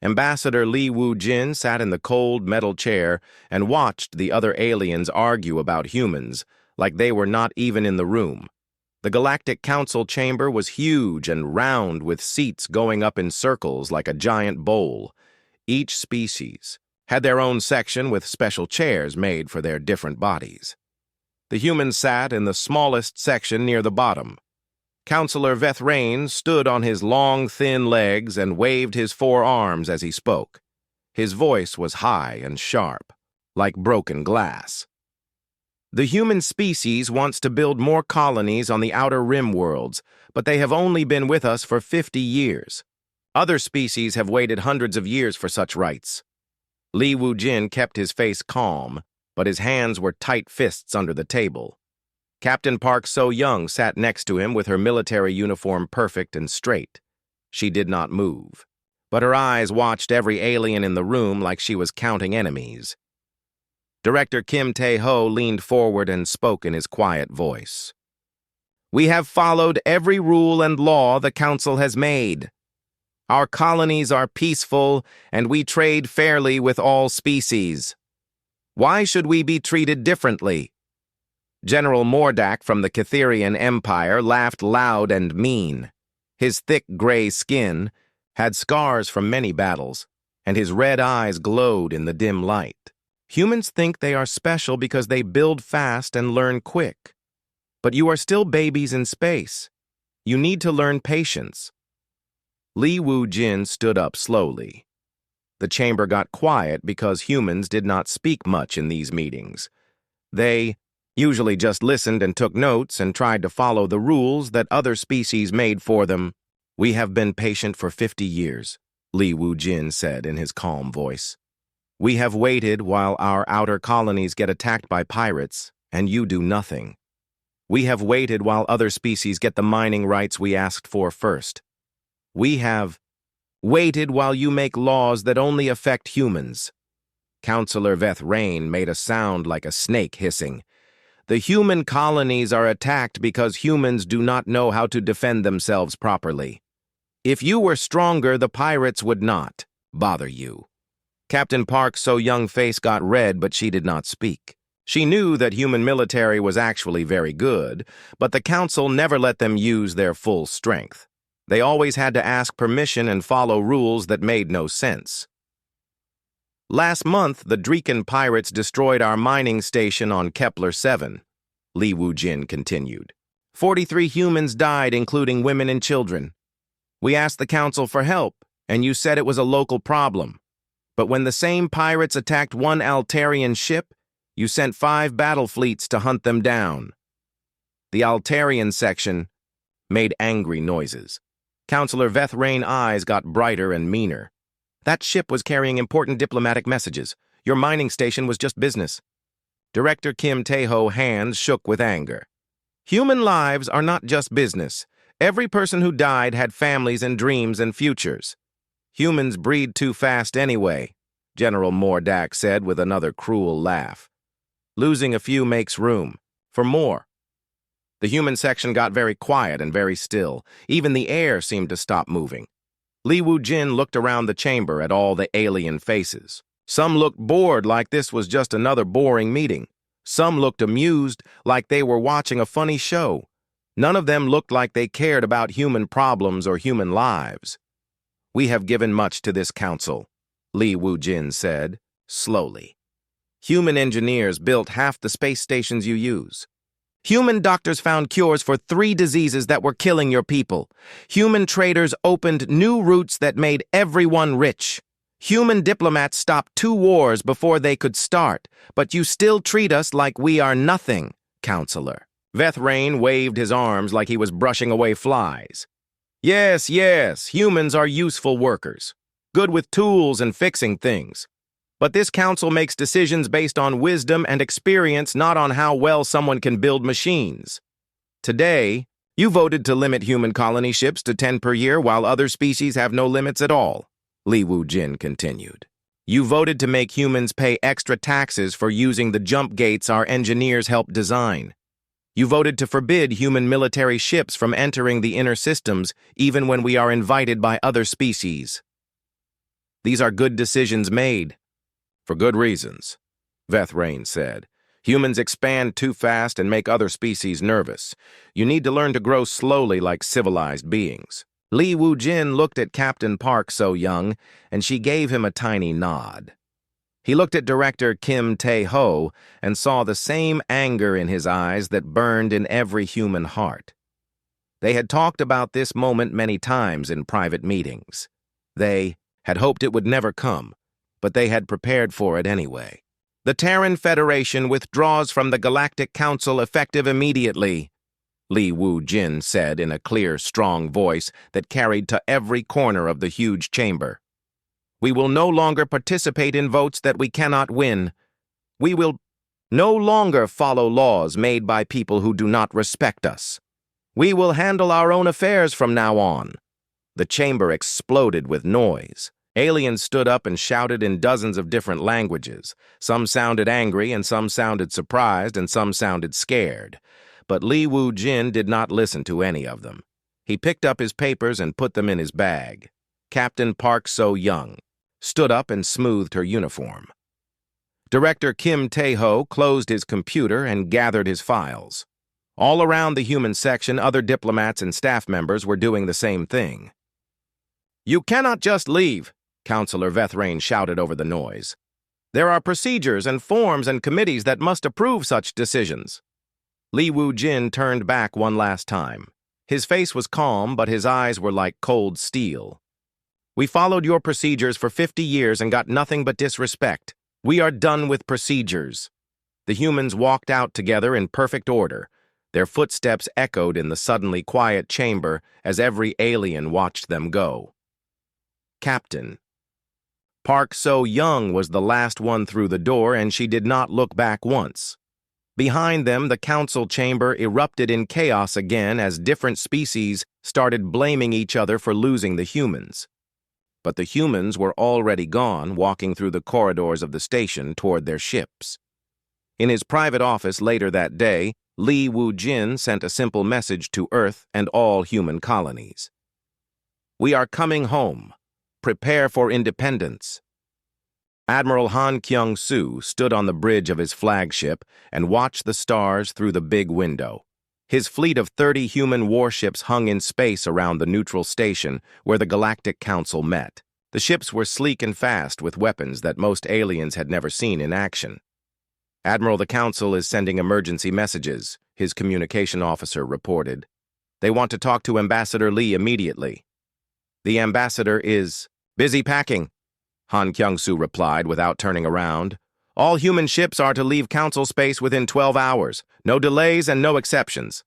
Ambassador Li Wu-jin sat in the cold metal chair and watched the other aliens argue about humans, like they were not even in the room. The Galactic Council chamber was huge and round with seats going up in circles like a giant bowl. Each species had their own section with special chairs made for their different bodies. The humans sat in the smallest section near the bottom. Counselor Vethrain stood on his long, thin legs and waved his 4 arms as he spoke. His voice was high and sharp, like broken glass. The human species wants to build more colonies on the outer rim worlds, but they have only been with us for 50 years. Other species have waited hundreds of years for such rights. Li Wu-jin kept his face calm, but his hands were tight fists under the table. Captain Park So-young sat next to him with her military uniform perfect and straight. She did not move, but her eyes watched every alien in the room like she was counting enemies. Director Kim Tae-ho leaned forward and spoke in his quiet voice. "We have followed every rule and law the Council has made. Our colonies are peaceful, and we trade fairly with all species. Why should we be treated differently?" General Mordak from the Catherian Empire laughed loud and mean. His thick gray skin had scars from many battles, and his red eyes glowed in the dim light. Humans think they are special because they build fast and learn quick. But you are still babies in space. You need to learn patience. Li Wu-jin stood up slowly. The chamber got quiet because humans did not speak much in these meetings. They usually just listened and took notes and tried to follow the rules that other species made for them. "We have been patient for 50 years, Li Wu-jin said in his calm voice. "We have waited while our outer colonies get attacked by pirates, and you do nothing. We have waited while other species get the mining rights we asked for first. We have waited while you make laws that only affect humans." Counselor Vethrain made a sound like a snake hissing. "The human colonies are attacked because humans do not know how to defend themselves properly. If you were stronger, the pirates would not bother you." Captain Park So-young's face got red, but she did not speak. She knew that human military was actually very good, but the Council never let them use their full strength. They always had to ask permission and follow rules that made no sense. "Last month, the Dreeken pirates destroyed our mining station on Kepler 7, Li Wu-jin continued. 43 humans died, including women and children. We asked the Council for help, and you said it was a local problem. But when the same pirates attacked one Altarian ship, you sent 5 battle fleets to hunt them down." The Altarian section made angry noises. Counselor Vethrain's eyes got brighter and meaner. "That ship was carrying important diplomatic messages. Your mining station was just business." Director Kim Tae-ho's hands shook with anger. "Human lives are not just business. Every person who died had families and dreams and futures. Humans breed too fast anyway," General Mordak said with another cruel laugh. "Losing a few makes room for more." The human section got very quiet and very still. Even the air seemed to stop moving. Li Wu-jin looked around the chamber at all the alien faces. Some looked bored, like this was just another boring meeting. Some looked amused, like they were watching a funny show. None of them looked like they cared about human problems or human lives. "We have given much to this council," Li Wu-jin said, slowly. "Human engineers built half the space stations you use. Human doctors found cures for 3 diseases that were killing your people. Human traders opened new routes that made everyone rich. Human diplomats stopped 2 wars before they could start, but you still treat us like we are nothing, Counselor." Vethrain waved his arms like he was brushing away flies. Yes, humans are useful workers, good with tools and fixing things. But this council makes decisions based on wisdom and experience, not on how well someone can build machines. Today, you voted to limit human colony ships to 10 per year while other species have no limits at all, Li Wu-jin continued. You voted to make humans pay extra taxes for using the jump gates our engineers helped design. You voted to forbid human military ships from entering the inner systems even when we are invited by other species. These are good decisions made. For good reasons, Vethrain said. Humans expand too fast and make other species nervous. You need to learn to grow slowly like civilized beings. Li Wu-jin looked at Captain Park So-young, and she gave him a tiny nod. He looked at director Kim Tae-ho and saw the same anger in his eyes that burned in every human heart. They had talked about this moment many times in private meetings. They had hoped it would never come, but they had prepared for it anyway. The Terran Federation withdraws from the Galactic Council effective immediately, Li Wu-jin said in a clear, strong voice that carried to every corner of the huge chamber. We will no longer participate in votes that we cannot win. We will no longer follow laws made by people who do not respect us. We will handle our own affairs from now on. The chamber exploded with noise. Aliens stood up and shouted in dozens of different languages. Some sounded angry, and some sounded surprised, and some sounded scared. But Li Wu-jin did not listen to any of them. He picked up his papers and put them in his bag. Captain Park So-young stood up and smoothed her uniform. Director Kim Tae-ho closed his computer and gathered his files. All around the human section, other diplomats and staff members were doing the same thing. You cannot just leave, Counselor Vethrain shouted over the noise. There are procedures and forms and committees that must approve such decisions. Li Wu-jin turned back one last time. His face was calm, but his eyes were like cold steel. We followed your procedures for 50 years and got nothing but disrespect. We are done with procedures. The humans walked out together in perfect order. Their footsteps echoed in the suddenly quiet chamber as every alien watched them go. Captain. Park So-young was the last one through the door, and she did not look back once. Behind them, the council chamber erupted in chaos again as different species started blaming each other for losing the humans. But the humans were already gone, walking through the corridors of the station toward their ships. In his private office later that day, Li Wu-jin sent a simple message to Earth and all human colonies. We are coming home. Prepare for independence. Admiral Han Kyung-soo stood on the bridge of his flagship and watched the stars through the big window. His fleet of 30 human warships hung in space around the neutral station where the Galactic Council met. The ships were sleek and fast with weapons that most aliens had never seen in action. Admiral, the Council is sending emergency messages, his communication officer reported. They want to talk to Ambassador Lee immediately. The ambassador is busy packing, Han Kyung-soo replied without turning around. All human ships are to leave Council space within 12 hours. No delays and no exceptions.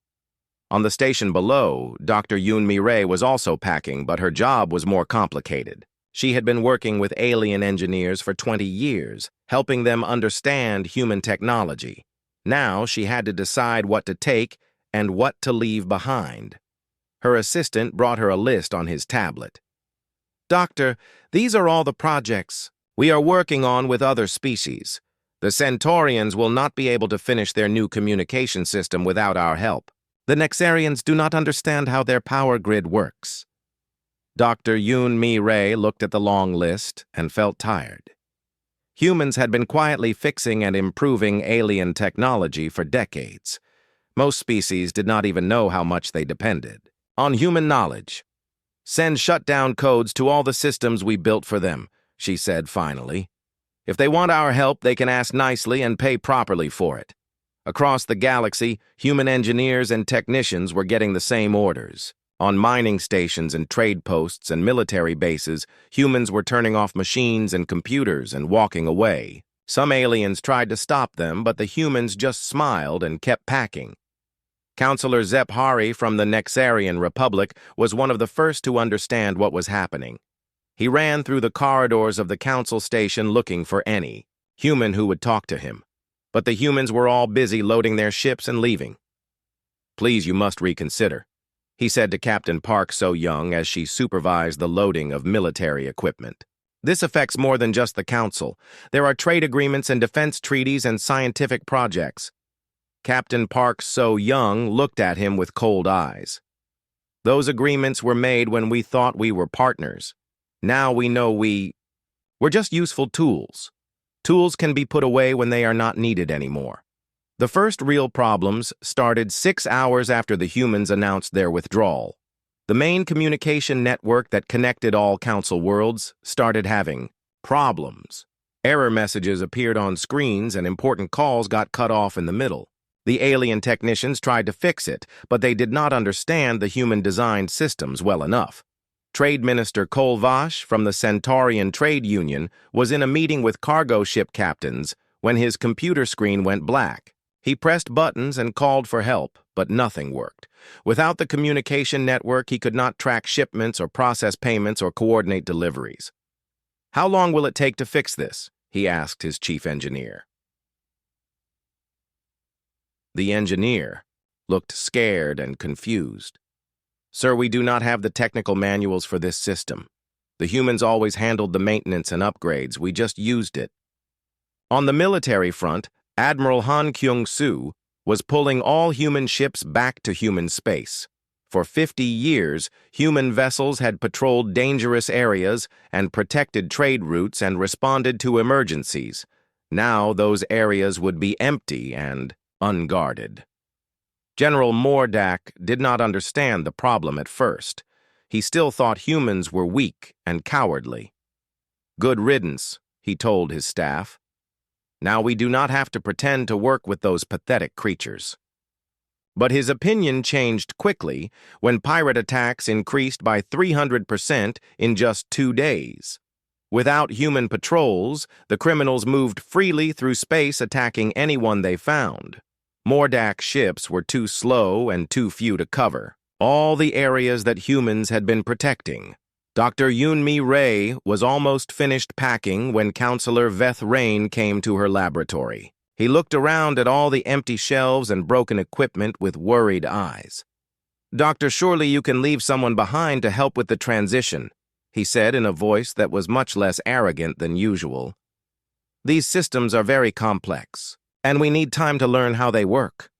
On the station below, Dr. Yoon Mi-rae was also packing, but her job was more complicated. She had been working with alien engineers for 20 years, helping them understand human technology. Now she had to decide what to take and what to leave behind. Her assistant brought her a list on his tablet. Doctor, these are all the projects we are working on with other species. The Centaurians will not be able to finish their new communication system without our help. The Nexarians do not understand how their power grid works. Dr. Yoon Mi-rae looked at the long list and felt tired. Humans had been quietly fixing and improving alien technology for decades. Most species did not even know how much they depended on human knowledge. Send shutdown codes to all the systems we built for them, she said finally. If they want our help, they can ask nicely and pay properly for it. Across the galaxy, human engineers and technicians were getting the same orders. On mining stations and trade posts and military bases, humans were turning off machines and computers and walking away. Some aliens tried to stop them, but the humans just smiled and kept packing. Counselor Zep Hari from the Nexarian Republic was one of the first to understand what was happening. He ran through the corridors of the council station looking for any human who would talk to him. But the humans were all busy loading their ships and leaving. Please, you must reconsider, he said to Captain Park So-young as she supervised the loading of military equipment. This affects more than just the council. There are trade agreements and defense treaties and scientific projects. Captain Park So-young looked at him with cold eyes. Those agreements were made when we thought we were partners. Now we know we We're just useful tools. Tools can be put away when they are not needed anymore. The first real problems started 6 hours after the humans announced their withdrawal. The main communication network that connected all Council worlds started having problems. Error messages appeared on screens and important calls got cut off in the middle. The alien technicians tried to fix it, but they did not understand the human-designed systems well enough. Trade Minister Kolvash from the Centaurian Trade Union was in a meeting with cargo ship captains when his computer screen went black. He pressed buttons and called for help, but nothing worked. Without the communication network, he could not track shipments or process payments or coordinate deliveries. "How long will it take to fix this?" he asked his chief engineer. The engineer looked scared and confused. "Sir, we do not have the technical manuals for this system. The humans always handled the maintenance and upgrades. We just used it." On the military front, Admiral Han Kyung-soo was pulling all human ships back to human space. For 50 years, human vessels had patrolled dangerous areas and protected trade routes and responded to emergencies. Now those areas would be empty and unguarded. General Mordak did not understand the problem at first. He still thought humans were weak and cowardly. "Good riddance," he told his staff. "Now we do not have to pretend to work with those pathetic creatures." But his opinion changed quickly when pirate attacks increased by 300% in just 2 days. Without human patrols, the criminals moved freely through space, attacking anyone they found. Mordak's ships were too slow and too few to cover all the areas that humans had been protecting. Dr. Yoon-mi Ray was almost finished packing when Counselor Veth Rain came to her laboratory. He looked around at all the empty shelves and broken equipment with worried eyes. "Doctor, surely you can leave someone behind to help with the transition," he said in a voice that was much less arrogant than usual. "These systems are very complex, and we need time to learn how they work."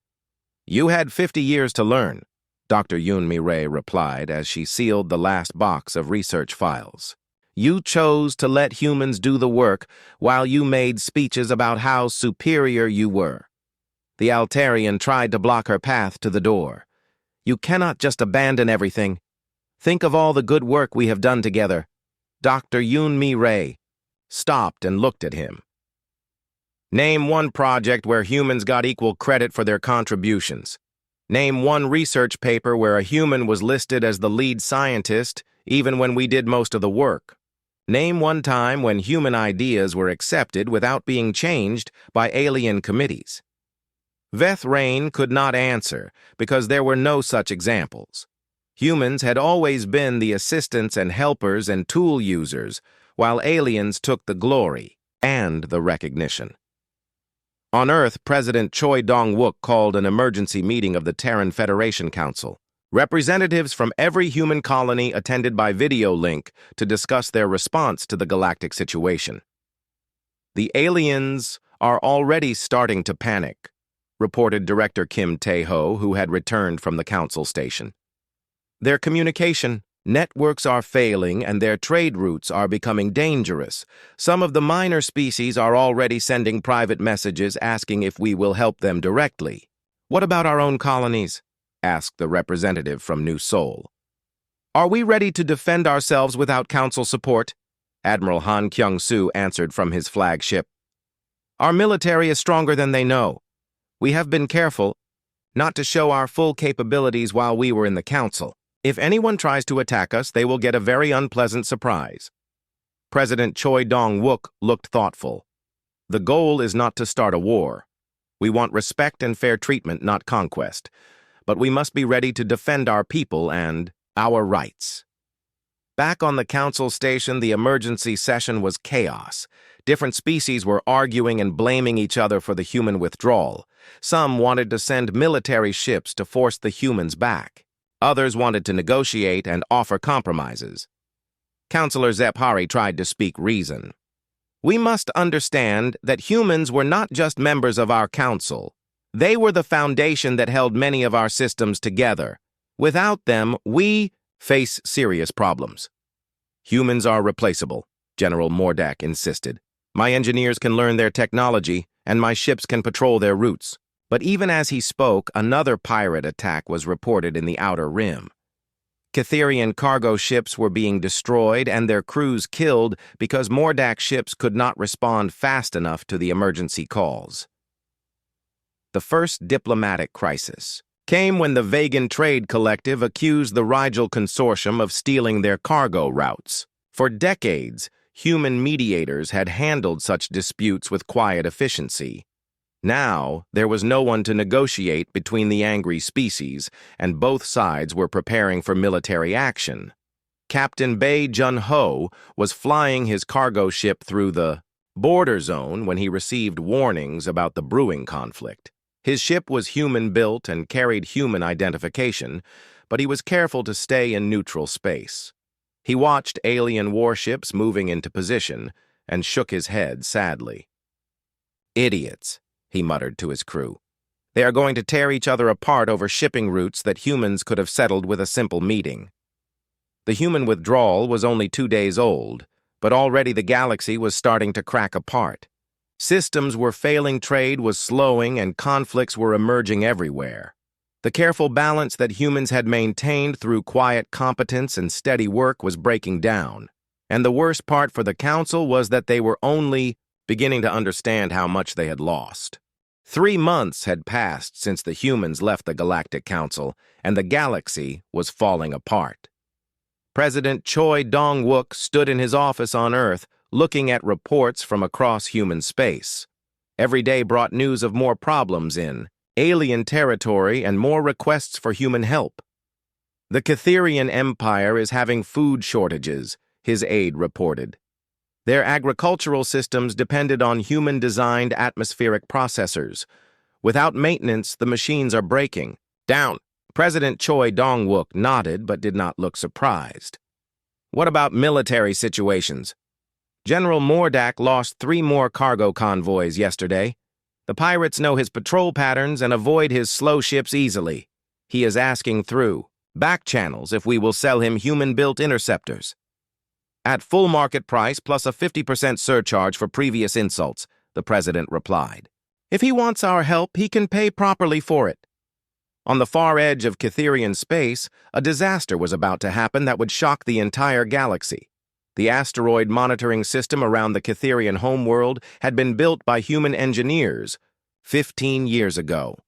"You had 50 years to learn," Dr. Yoon-mi Ray replied as she sealed the last box of research files. "You chose to let humans do the work while you made speeches about how superior you were." The Altarian tried to block her path to the door. "You cannot just abandon everything. Think of all the good work we have done together." Dr. Yoon-mi Ray stopped and looked at him. "Name one project where humans got equal credit for their contributions. Name one research paper where a human was listed as the lead scientist, even when we did most of the work. Name one time when human ideas were accepted without being changed by alien committees." Veth Rain could not answer because there were no such examples. Humans had always been the assistants and helpers and tool users, while aliens took the glory and the recognition. On Earth, President Choi Dong-wook called an emergency meeting of the Terran Federation Council. Representatives from every human colony attended by video link to discuss their response to the galactic situation. "The aliens are already starting to panic," reported Director Kim Tae-ho, who had returned from the council station. "Their communication networks are failing and their trade routes are becoming dangerous. Some of the minor species are already sending private messages asking if we will help them directly." "What about our own colonies?" asked the representative from New Seoul. "Are we ready to defend ourselves without council support?" Admiral Han Kyung-soo answered from his flagship. "Our military is stronger than they know. We have been careful not to show our full capabilities while we were in the council. If anyone tries to attack us, they will get a very unpleasant surprise." President Choi Dong-wook looked thoughtful. "The goal is not to start a war. We want respect and fair treatment, not conquest. But we must be ready to defend our people and our rights." Back on the council station, the emergency session was chaos. Different species were arguing and blaming each other for the human withdrawal. Some wanted to send military ships to force the humans back. Others wanted to negotiate and offer compromises. Counselor Zephari tried to speak reason. "We must understand that humans were not just members of our council. They were the foundation that held many of our systems together. Without them, we face serious problems. Humans are replaceable, General Mordak insisted. My engineers can learn their technology, and my ships can patrol their routes. But even as he spoke, another pirate attack was reported in the Outer Rim. Catherian cargo ships were being destroyed and their crews killed because Mordak's ships could not respond fast enough to the emergency calls. The first diplomatic crisis came when the Vegan Trade Collective accused the Rigel Consortium of stealing their cargo routes. For decades, human mediators had handled such disputes with quiet efficiency. Now, there was no one to negotiate between the angry species, and both sides were preparing for military action. Captain Bae Jun-ho was flying his cargo ship through the border zone when he received warnings about the brewing conflict. His ship was human-built and carried human identification, but he was careful to stay in neutral space. He watched alien warships moving into position and shook his head sadly. "Idiots," he muttered to his crew. "They are going to tear each other apart over shipping routes that humans could have settled with a simple meeting." The human withdrawal was only 2 days old, but already the galaxy was starting to crack apart. Systems were failing, trade was slowing, and conflicts were emerging everywhere. The careful balance that humans had maintained through quiet competence and steady work was breaking down. And the worst part for the Council was that they were only beginning to understand how much they had lost. 3 months had passed since the humans left the Galactic Council, and the galaxy was falling apart. President Choi Dong-wook stood in his office on Earth, looking at reports from across human space. Every day brought news of more problems in alien territory and more requests for human help. "The Catherian Empire is having food shortages," his aide reported. Their agricultural systems depended on human-designed atmospheric processors. Without maintenance, the machines are breaking. "Down." President Choi Dong-wook nodded but did not look surprised. "What about military situations?" "General Mordak lost 3 more cargo convoys yesterday. The pirates know his patrol patterns and avoid his slow ships easily. He is asking through back channels if we will sell him human-built interceptors. At full market price plus a 50% surcharge for previous insults," the president replied. "If he wants our help, he can pay properly for it." On the far edge of Catherian space, a disaster was about to happen that would shock the entire galaxy. The asteroid monitoring system around the Catherian homeworld had been built by human engineers 15 years ago.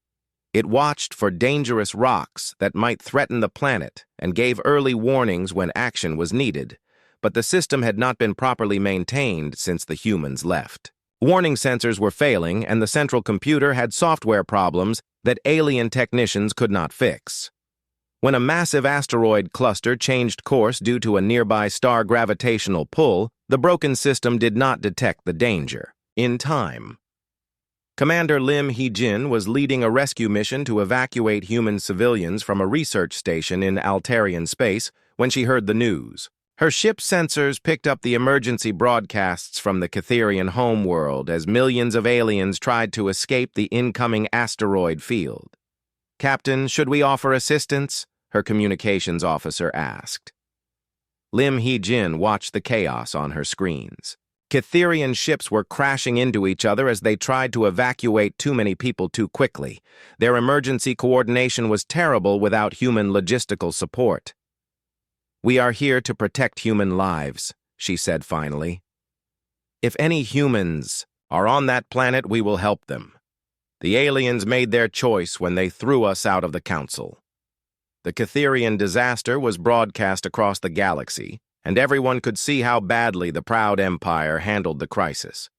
It watched for dangerous rocks that might threaten the planet and gave early warnings when action was needed, but the system had not been properly maintained since the humans left. Warning sensors were failing, and the central computer had software problems that alien technicians could not fix. When a massive asteroid cluster changed course due to a nearby star gravitational pull, the broken system did not detect the danger in time. Commander Lim Hee-jin was leading a rescue mission to evacuate human civilians from a research station in Altarian space when she heard the news. Her ship's sensors picked up the emergency broadcasts from the Catherian homeworld as millions of aliens tried to escape the incoming asteroid field. "Captain, should we offer assistance?" her communications officer asked. Lim Hee-jin watched the chaos on her screens. Catherian ships were crashing into each other as they tried to evacuate too many people too quickly. Their emergency coordination was terrible without human logistical support. "We are here to protect human lives," she said finally. "If any humans are on that planet, we will help them. The aliens made their choice when they threw us out of the Council." The Catherian disaster was broadcast across the galaxy, and everyone could see how badly the proud empire handled the crisis.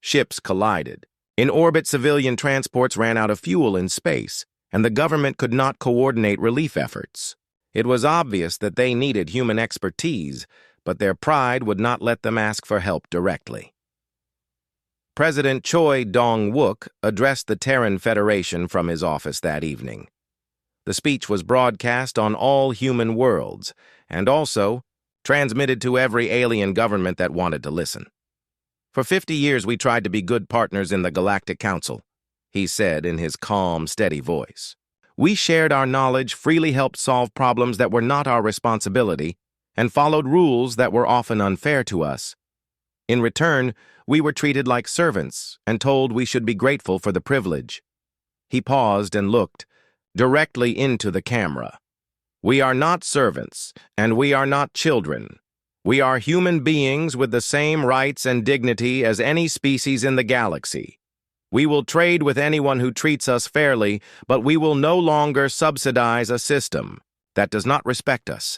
Ships collided. In orbit, civilian transports ran out of fuel in space, and the government could not coordinate relief efforts. It was obvious that they needed human expertise, but their pride would not let them ask for help directly. President Choi Dong-wook addressed the Terran Federation from his office that evening. The speech was broadcast on all human worlds, and also transmitted to every alien government that wanted to listen. "For 50 years we tried to be good partners in the Galactic Council," he said in his calm, steady voice. "We shared our knowledge, freely helped solve problems that were not our responsibility, and followed rules that were often unfair to us. In return, we were treated like servants and told we should be grateful for the privilege. He paused and looked directly into the camera. We are not servants, and we are not children. We are human beings with the same rights and dignity as any species in the galaxy. We will trade with anyone who treats us fairly, but we will no longer subsidize a system that does not respect us.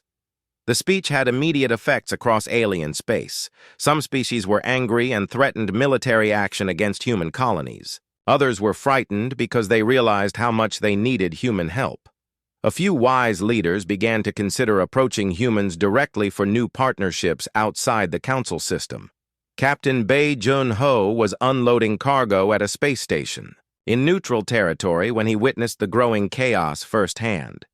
The speech had immediate effects across alien space. Some species were angry and threatened military action against human colonies. Others were frightened because they realized how much they needed human help. A few wise leaders began to consider approaching humans directly for new partnerships outside the council system. Captain Bae Jun-ho was unloading cargo at a space station, in neutral territory when he witnessed the growing chaos firsthand.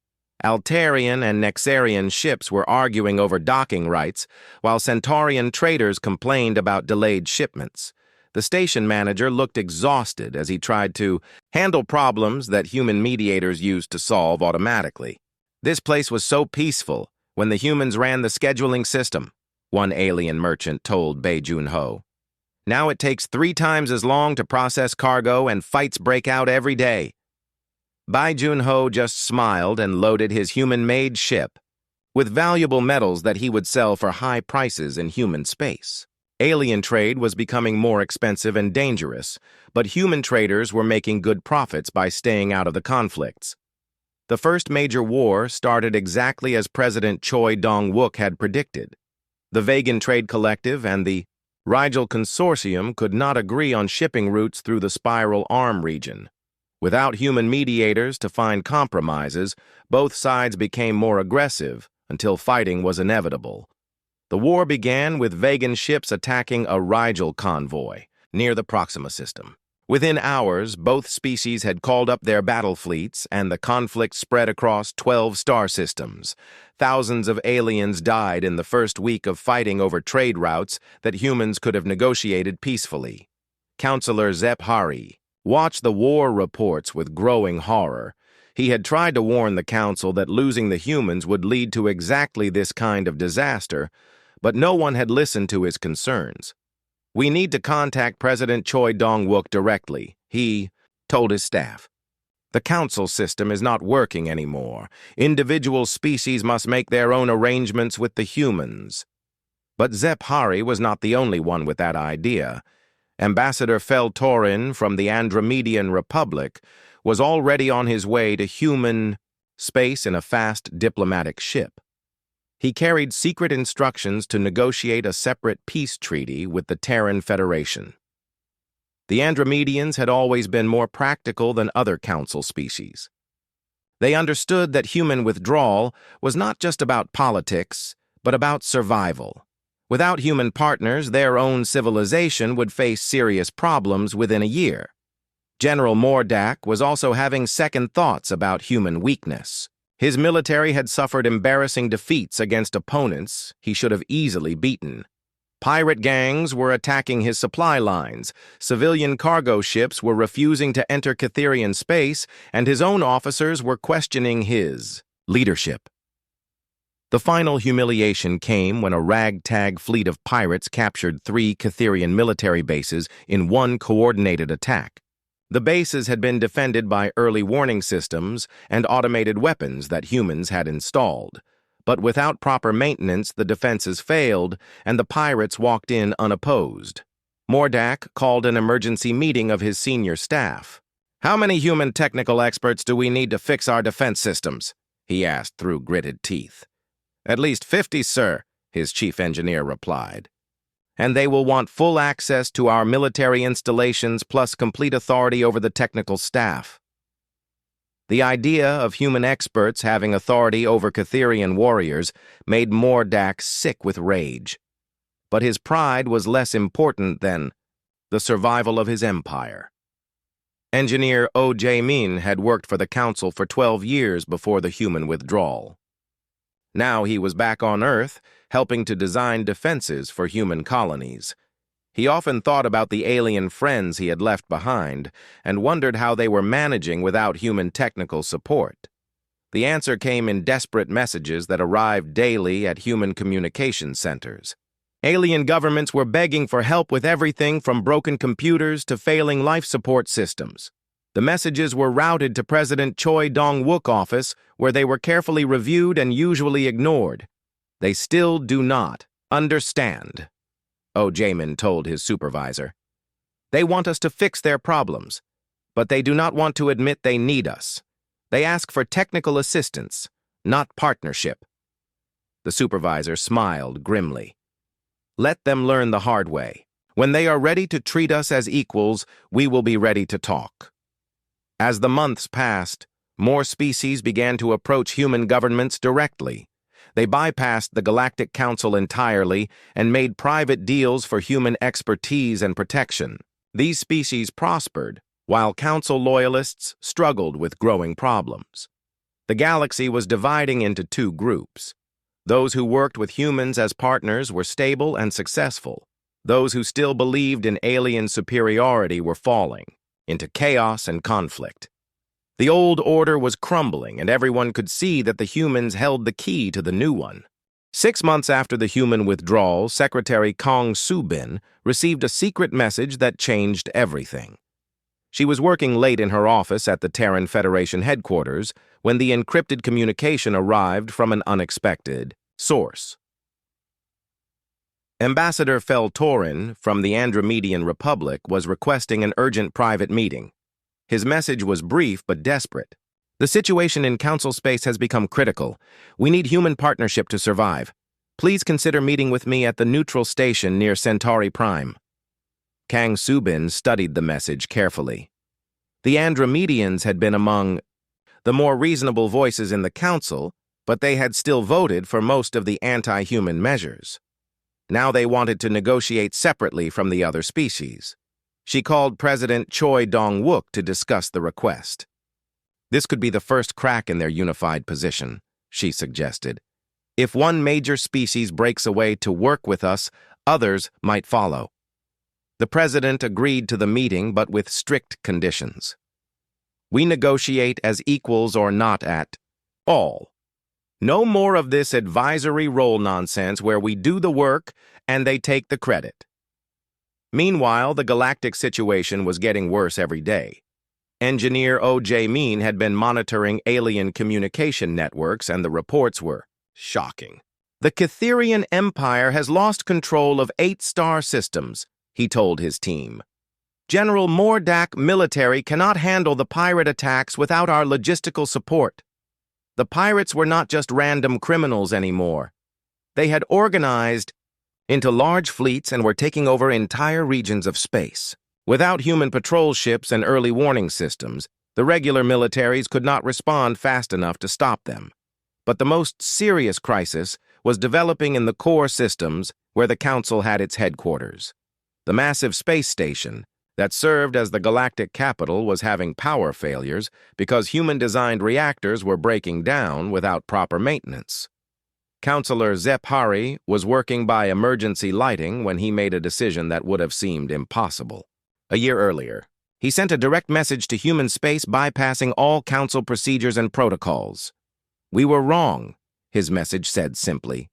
Altarian and Nexarian ships were arguing over docking rights, while Centaurian traders complained about delayed shipments. The station manager looked exhausted as he tried to handle problems that human mediators used to solve automatically. This place was so peaceful when the humans ran the scheduling system, one alien merchant told Bae Jun-ho. Now it takes 3 times as long to process cargo and fights break out every day. Bae Jun-ho just smiled and loaded his human-made ship with valuable metals that he would sell for high prices in human space. Alien trade was becoming more expensive and dangerous, but human traders were making good profits by staying out of the conflicts. The first major war started exactly as President Choi Dong-wook had predicted. The Vegan Trade Collective and the Rigel Consortium could not agree on shipping routes through the Spiral Arm region. Without human mediators to find compromises, both sides became more aggressive until fighting was inevitable. The war began with Vegan ships attacking a Rigel convoy near the Proxima system. Within hours, both species had called up their battle fleets, and the conflict spread across 12 star systems. Thousands of aliens died in the first week of fighting over trade routes that humans could have negotiated peacefully. Counselor Zep Hari watched the war reports with growing horror. He had tried to warn the council that losing the humans would lead to exactly this kind of disaster, but no one had listened to his concerns. We need to contact President Choi Dong-wook directly, he told his staff. The council system is not working anymore. Individual species must make their own arrangements with the humans. But Zep Hari was not the only one with that idea. Ambassador Feltorin from the Andromedian Republic was already on his way to human space in a fast diplomatic ship. He carried secret instructions to negotiate a separate peace treaty with the Terran Federation. The Andromedians had always been more practical than other council species. They understood that human withdrawal was not just about politics, but about survival. Without human partners, their own civilization would face serious problems within a year. General Mordak was also having second thoughts about human weakness. His military had suffered embarrassing defeats against opponents he should have easily beaten. Pirate gangs were attacking his supply lines, civilian cargo ships were refusing to enter Catherian space, and his own officers were questioning his leadership. The final humiliation came when a ragtag fleet of pirates captured 3 Catherian military bases in one coordinated attack. The bases had been defended by early warning systems and automated weapons that humans had installed. But without proper maintenance, the defenses failed, and the pirates walked in unopposed. Mordak called an emergency meeting of his senior staff. "How many human technical experts do we need to fix our defense systems?" he asked through gritted teeth. "At least 50, sir," his chief engineer replied. "And they will want full access to our military installations plus complete authority over the technical staff." The idea of human experts having authority over Catherian warriors made Mordak sick with rage. But his pride was less important than the survival of his empire. Engineer Oh Jae-min had worked for the council for 12 years before the human withdrawal. Now he was back on Earth, helping to design defenses for human colonies. He often thought about the alien friends he had left behind and wondered how they were managing without human technical support. The answer came in desperate messages that arrived daily at human communication centers. Alien governments were begging for help with everything from broken computers to failing life support systems. The messages were routed to President Choi Dong-wook's office, where they were carefully reviewed and usually ignored. They still do not understand, O. Jamin told his supervisor. They want us to fix their problems, but they do not want to admit they need us. They ask for technical assistance, not partnership. The supervisor smiled grimly. Let them learn the hard way. When they are ready to treat us as equals, we will be ready to talk. As the months passed, more species began to approach human governments directly. They bypassed the Galactic Council entirely and made private deals for human expertise and protection. These species prospered, while Council loyalists struggled with growing problems. The galaxy was dividing into two groups. Those who worked with humans as partners were stable and successful. Those who still believed in alien superiority were falling into chaos and conflict. The old order was crumbling, and everyone could see that the humans held the key to the new one. 6 months after the human withdrawal, Secretary Kong Soo-bin received a secret message that changed everything. She was working late in her office at the Terran Federation headquarters when the encrypted communication arrived from an unexpected source. Ambassador Fel-Torin from the Andromedian Republic was requesting an urgent private meeting. His message was brief but desperate. The situation in Council space has become critical. We need human partnership to survive. Please consider meeting with me at the neutral station near Centauri Prime. Kang Soo-bin studied the message carefully. The Andromedians had been among the more reasonable voices in the Council, but they had still voted for most of the anti-human measures. Now they wanted to negotiate separately from the other species. She called President Choi Dong-wook to discuss the request. This could be the first crack in their unified position, she suggested. If one major species breaks away to work with us, others might follow. The president agreed to the meeting, but with strict conditions. We negotiate as equals or not at all. No more of this advisory role nonsense where we do the work and they take the credit. Meanwhile, the galactic situation was getting worse every day. Engineer O. Jamin had been monitoring alien communication networks, and the reports were shocking. The Catherian Empire has lost control of 8 star systems, he told his team. General Mordak military cannot handle the pirate attacks without our logistical support. The pirates were not just random criminals anymore. They had organized into large fleets and were taking over entire regions of space. Without human patrol ships and early warning systems, the regular militaries could not respond fast enough to stop them. But the most serious crisis was developing in the core systems where the Council had its headquarters. The massive space station that served as the galactic capital was having power failures because human-designed reactors were breaking down without proper maintenance. Counselor Zep Hari was working by emergency lighting when he made a decision that would have seemed impossible. A year earlier, he sent a direct message to human space bypassing all Council procedures and protocols. We were wrong, his message said simply.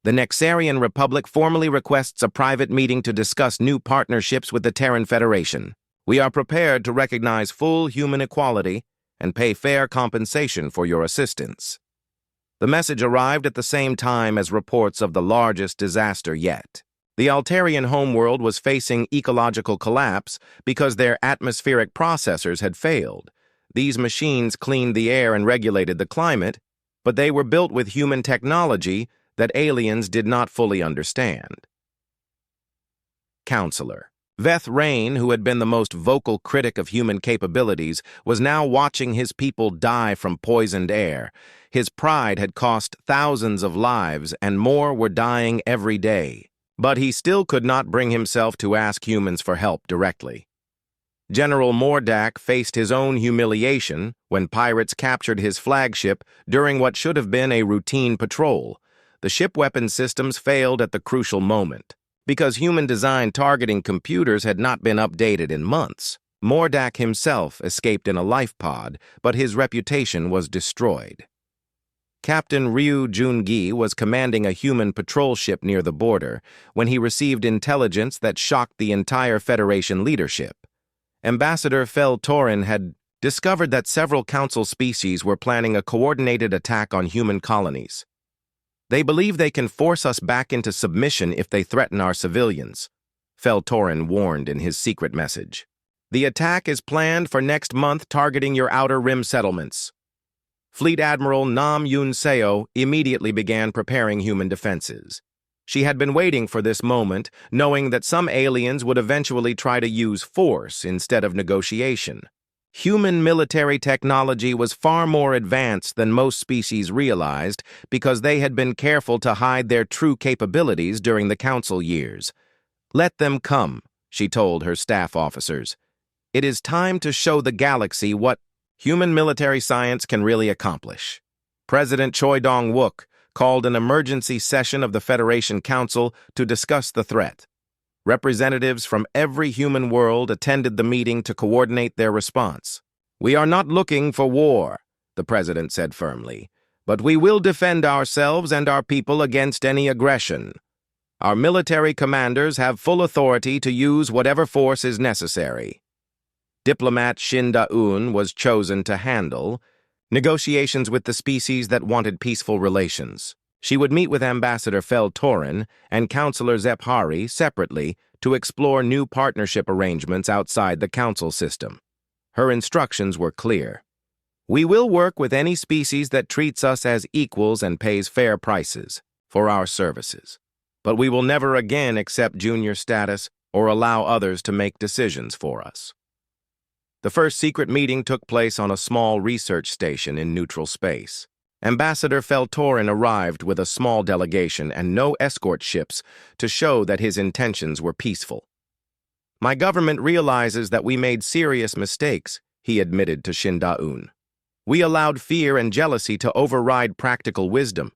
The Nexarian Republic formally requests a private meeting to discuss new partnerships with the Terran Federation. We are prepared to recognize full human equality and pay fair compensation for your assistance. The message arrived at the same time as reports of the largest disaster yet. The Altarian homeworld was facing ecological collapse because their atmospheric processors had failed. These machines cleaned the air and regulated the climate, but they were built with human technology that aliens did not fully understand. Counselor Veth Rain, who had been the most vocal critic of human capabilities, was now watching his people die from poisoned air. His pride had cost thousands of lives, and more were dying every day. But he still could not bring himself to ask humans for help directly. General Mordak faced his own humiliation when pirates captured his flagship during what should have been a routine patrol. The ship weapon systems failed at the crucial moment. Because human-designed targeting computers had not been updated in months, Mordak himself escaped in a life pod, but his reputation was destroyed. Captain Ryu Jun-gi was commanding a human patrol ship near the border when he received intelligence that shocked the entire Federation leadership. Ambassador Fel Torin had discovered that several council species were planning a coordinated attack on human colonies. They believe they can force us back into submission if they threaten our civilians, Fel Torin warned in his secret message. The attack is planned for next month, targeting your outer rim settlements. Fleet Admiral Nam Yun Seo immediately began preparing human defenses. She had been waiting for this moment, knowing that some aliens would eventually try to use force instead of negotiation. Human military technology was far more advanced than most species realized because they had been careful to hide their true capabilities during the Council years. "Let them come," she told her staff officers. "It is time to show the galaxy what human military science can really accomplish." President Choi Dong-wook called an emergency session of the Federation Council to discuss the threat. Representatives from every human world attended the meeting to coordinate their response. "We are not looking for war," the president said firmly, "but we will defend ourselves and our people against any aggression. Our military commanders have full authority to use whatever force is necessary." Diplomat Shin Da-eun was chosen to handle negotiations with the species that wanted peaceful relations. She would meet with Ambassador Fel Torin and Councillor Zep Hari separately to explore new partnership arrangements outside the council system. Her instructions were clear. "We will work with any species that treats us as equals and pays fair prices for our services. But we will never again accept junior status or allow others to make decisions for us." The first secret meeting took place on a small research station in neutral space. Ambassador Fel Torin arrived with a small delegation and no escort ships to show that his intentions were peaceful. "My government realizes that we made serious mistakes," he admitted to Shin Da-eun. "We allowed fear and jealousy to override practical wisdom.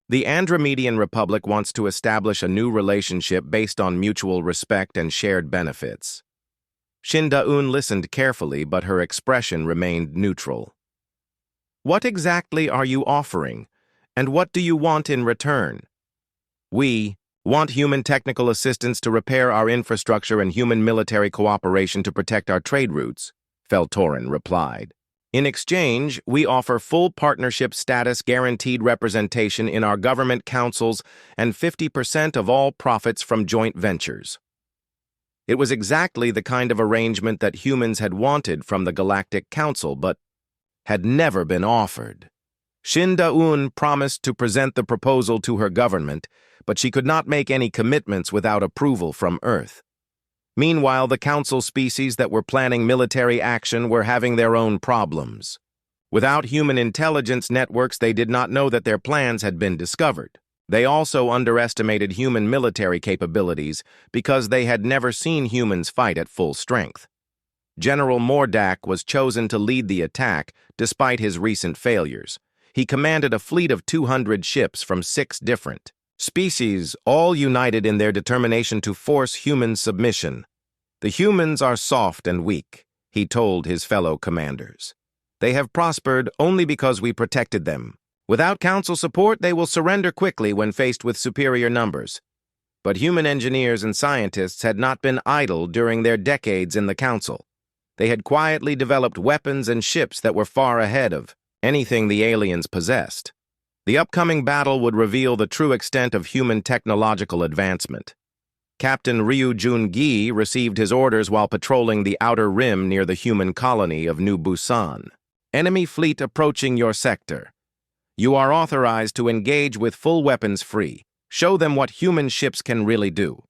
The Andromedian Republic wants to establish a new relationship based on mutual respect and shared benefits." Shin Da-eun listened carefully, but her expression remained neutral. "What exactly are you offering, and what do you want in return?" "We want human technical assistance to repair our infrastructure and human military cooperation to protect our trade routes," Fel Torin replied. "In exchange, we offer full partnership status, guaranteed representation in our government councils, and 50% of all profits from joint ventures." It was exactly the kind of arrangement that humans had wanted from the Galactic Council, but had never been offered. Shin Da-eun promised to present the proposal to her government, but she could not make any commitments without approval from Earth. Meanwhile, the Council species that were planning military action were having their own problems. Without human intelligence networks, they did not know that their plans had been discovered. They also underestimated human military capabilities because they had never seen humans fight at full strength. General Mordak was chosen to lead the attack despite his recent failures. He commanded a fleet of 200 ships from 6 different species, all united in their determination to force human submission. "The humans are soft and weak," he told his fellow commanders. "They have prospered only because we protected them. Without council support, they will surrender quickly when faced with superior numbers." But human engineers and scientists had not been idle during their decades in the council. They had quietly developed weapons and ships that were far ahead of anything the aliens possessed. The upcoming battle would reveal the true extent of human technological advancement. Captain Ryu Jun-gi received his orders while patrolling the outer rim near the human colony of New Busan. "Enemy fleet approaching your sector. You are authorized to engage with full weapons free. Show them what human ships can really do."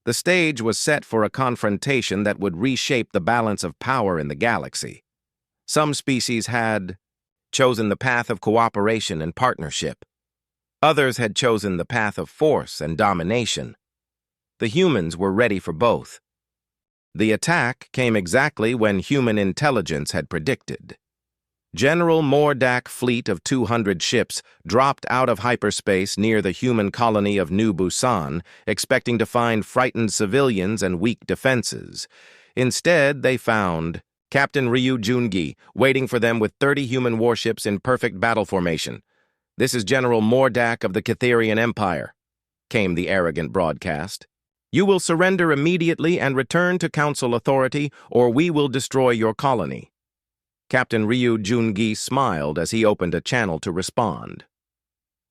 The stage was set for a confrontation that would reshape the balance of power in the galaxy. Some species had chosen the path of cooperation and partnership. Others had chosen the path of force and domination. The humans were ready for both. The attack came exactly when human intelligence had predicted. General Mordak's fleet of 200 ships dropped out of hyperspace near the human colony of New Busan, expecting to find frightened civilians and weak defenses. Instead, they found Captain Ryu Jun-gi waiting for them with 30 human warships in perfect battle formation. "This is General Mordak of the Catherian Empire," came the arrogant broadcast. "You will surrender immediately and return to Council authority, or we will destroy your colony." Captain Ryu Jungi smiled as he opened a channel to respond.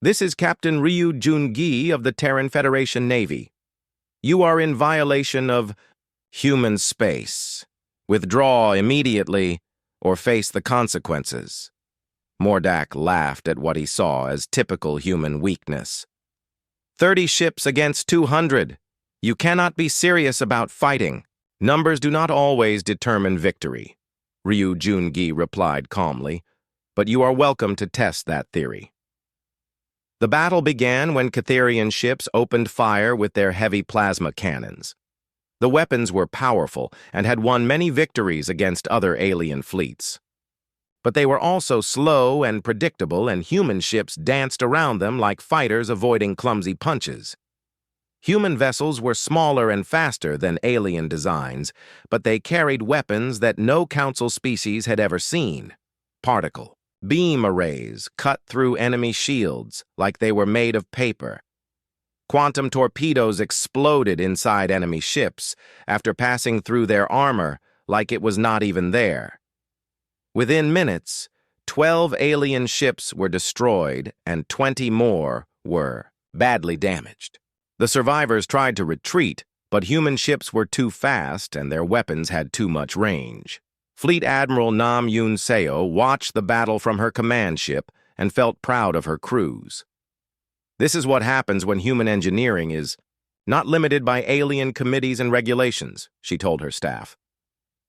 "This is Captain Ryu Jungi of the Terran Federation Navy. You are in violation of human space. Withdraw immediately or face the consequences." Mordak laughed at what he saw as typical human weakness. 30 ships against 200. You cannot be serious about fighting. Numbers do not always determine victory," Ryu Jungi replied calmly, "but you are welcome to test that theory." The battle began when Catherian ships opened fire with their heavy plasma cannons. The weapons were powerful and had won many victories against other alien fleets. But they were also slow and predictable, and human ships danced around them like fighters avoiding clumsy punches. Human vessels were smaller and faster than alien designs, but they carried weapons that no Council species had ever seen. Particle beam arrays cut through enemy shields like they were made of paper. Quantum torpedoes exploded inside enemy ships after passing through their armor like it was not even there. Within minutes, 12 alien ships were destroyed and 20 more were badly damaged. The survivors tried to retreat, but human ships were too fast and their weapons had too much range. Fleet Admiral Nam Yoon Seo watched the battle from her command ship and felt proud of her crews. "This is what happens when human engineering is not limited by alien committees and regulations," she told her staff.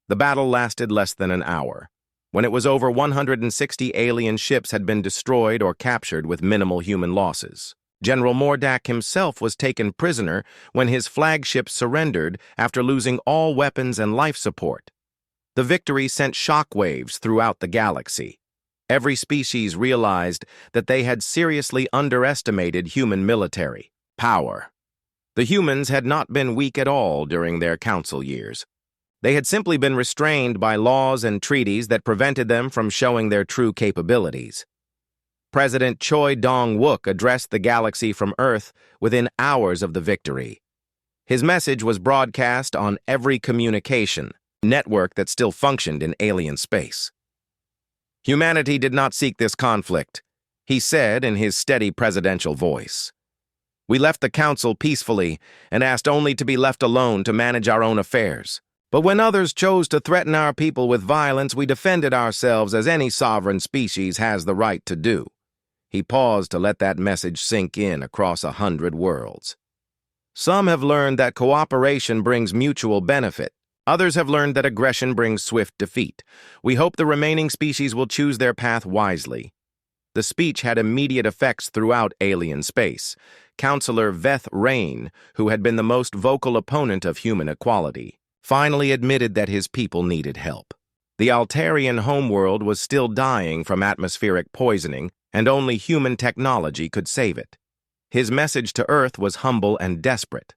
The battle lasted less than an hour. When it was over, 160 alien ships had been destroyed or captured with minimal human losses. General Mordak himself was taken prisoner when his flagship surrendered after losing all weapons and life support. The victory sent shockwaves throughout the galaxy. Every species realized that they had seriously underestimated human military power. The humans had not been weak at all during their council years. They had simply been restrained by laws and treaties that prevented them from showing their true capabilities. President Choi Dong-wook addressed the galaxy from Earth within hours of the victory. His message was broadcast on every communication network that still functioned in alien space. "Humanity did not seek this conflict," he said in his steady presidential voice. "We left the council peacefully and asked only to be left alone to manage our own affairs. But when others chose to threaten our people with violence, we defended ourselves as any sovereign species has the right to do." He paused to let that message sink in across 100 worlds. "Some have learned that cooperation brings mutual benefit. Others have learned that aggression brings swift defeat. We hope the remaining species will choose their path wisely." The speech had immediate effects throughout alien space. Counselor Veth Rain, who had been the most vocal opponent of human equality, finally admitted that his people needed help. The Altarian homeworld was still dying from atmospheric poisoning, and only human technology could save it. His message to Earth was humble and desperate.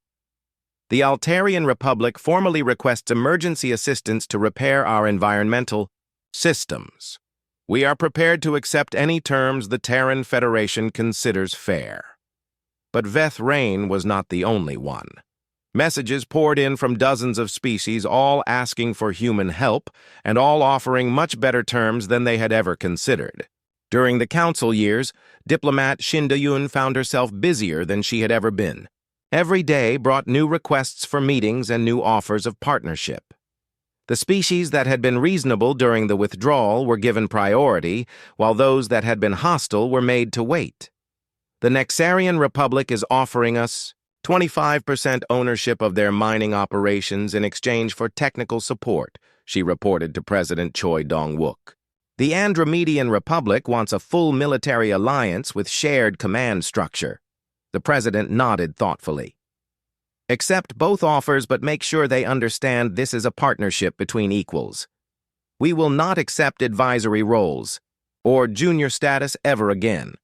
"The Altarian Republic formally requests emergency assistance to repair our environmental systems. We are prepared to accept any terms the Terran Federation considers fair." But Veth Rain was not the only one. Messages poured in from dozens of species, all asking for human help, and all offering much better terms than they had ever considered. During the council years, diplomat Shin Do-yoon found herself busier than she had ever been. Every day brought new requests for meetings and new offers of partnership. The species that had been reasonable during the withdrawal were given priority, while those that had been hostile were made to wait. "The Nexarian Republic is offering us 25% ownership of their mining operations in exchange for technical support," she reported to President Choi Dong-wook. "The Andromedian Republic wants a full military alliance with shared command structure." The president nodded thoughtfully. "Accept both offers, but make sure they understand this is a partnership between equals. We will not accept advisory roles or junior status ever again."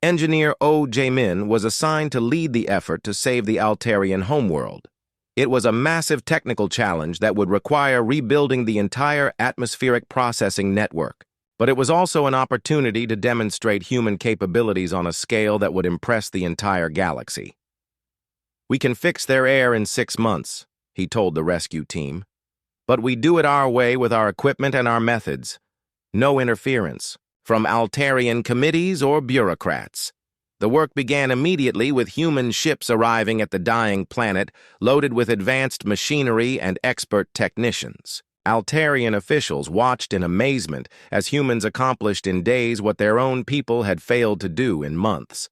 Engineer Oh Jae-min was assigned to lead the effort to save the Altarian homeworld. It was a massive technical challenge that would require rebuilding the entire atmospheric processing network. But it was also an opportunity to demonstrate human capabilities on a scale that would impress the entire galaxy. "We can fix their air in 6 months," he told the rescue team. "But we do it our way with our equipment and our methods. No interference from Altarian committees or bureaucrats." The work began immediately with human ships arriving at the dying planet, loaded with advanced machinery and expert technicians. Altarian officials watched in amazement as humans accomplished in days what their own people had failed to do in months.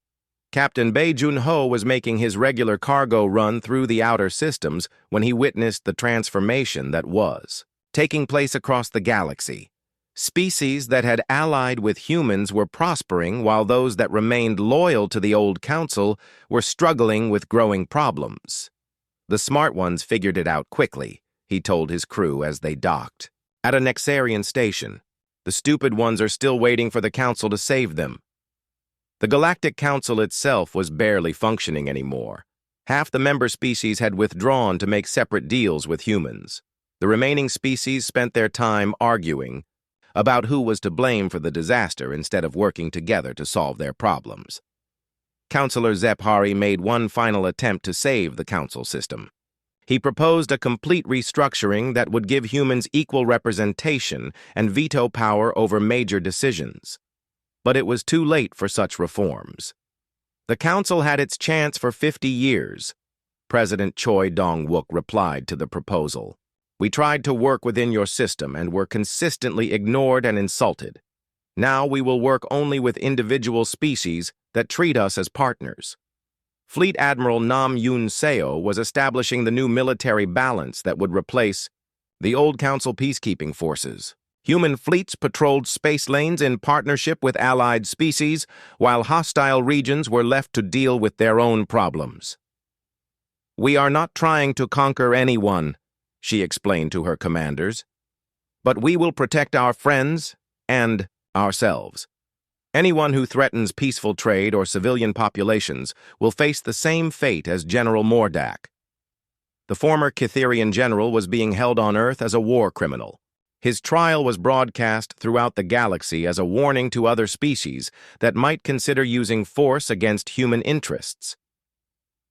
Captain Bei Junho was making his regular cargo run through the outer systems when he witnessed the transformation that was taking place across the galaxy. Species that had allied with humans were prospering, while those that remained loyal to the old council were struggling with growing problems. "The smart ones figured it out quickly," he told his crew as they docked at a Nexarian station. "The stupid ones are still waiting for the council to save them." The Galactic Council itself was barely functioning anymore. Half the member species had withdrawn to make separate deals with humans. The remaining species spent their time arguing about who was to blame for the disaster instead of working together to solve their problems. Councillor Zephari made one final attempt to save the council system. He proposed a complete restructuring that would give humans equal representation and veto power over major decisions. But it was too late for such reforms. The council had its chance for 50 years. President Choi Dong-wook replied to the proposal. "We tried to work within your system and were consistently ignored and insulted. Now we will work only with individual species that treat us as partners." Fleet Admiral Nam Yoon Seo was establishing the new military balance that would replace the old council peacekeeping forces. Human fleets patrolled space lanes in partnership with allied species, while hostile regions were left to deal with their own problems. "We are not trying to conquer anyone," she explained to her commanders, "but we will protect our friends and ourselves. Anyone who threatens peaceful trade or civilian populations will face the same fate as General Mordak." The former Kitherian general was being held on Earth as a war criminal. His trial was broadcast throughout the galaxy as a warning to other species that might consider using force against human interests.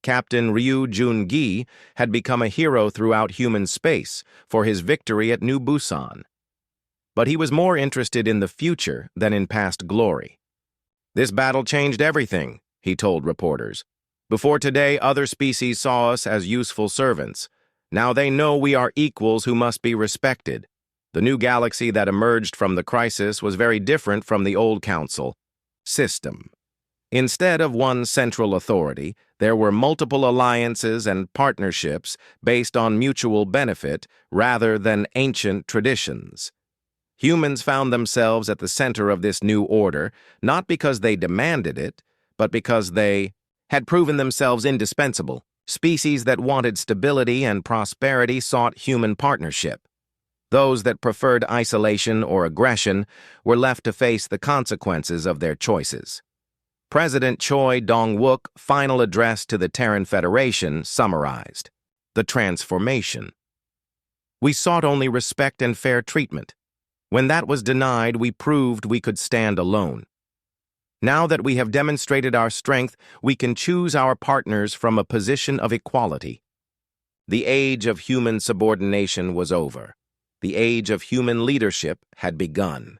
Captain Ryu Jun-gi had become a hero throughout human space for his victory at New Busan. But he was more interested in the future than in past glory. "This battle changed everything," he told reporters. "Before today, other species saw us as useful servants. Now they know we are equals who must be respected." The new galaxy that emerged from the crisis was very different from the old council system. Instead of one central authority, there were multiple alliances and partnerships based on mutual benefit rather than ancient traditions. Humans found themselves at the center of this new order, not because they demanded it, but because they had proven themselves indispensable. Species that wanted stability and prosperity sought human partnership. Those that preferred isolation or aggression were left to face the consequences of their choices. President Choi Dong-wook's final address to the Terran Federation summarized the transformation. "We sought only respect and fair treatment. When that was denied, we proved we could stand alone. Now that we have demonstrated our strength, we can choose our partners from a position of equality." The age of human subordination was over. The age of human leadership had begun,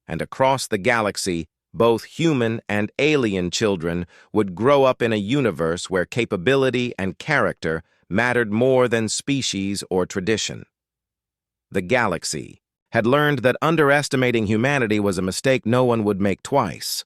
and across the galaxy, both human and alien children would grow up in a universe where capability and character mattered more than species or tradition. The galaxy had learned that underestimating humanity was a mistake no one would make twice.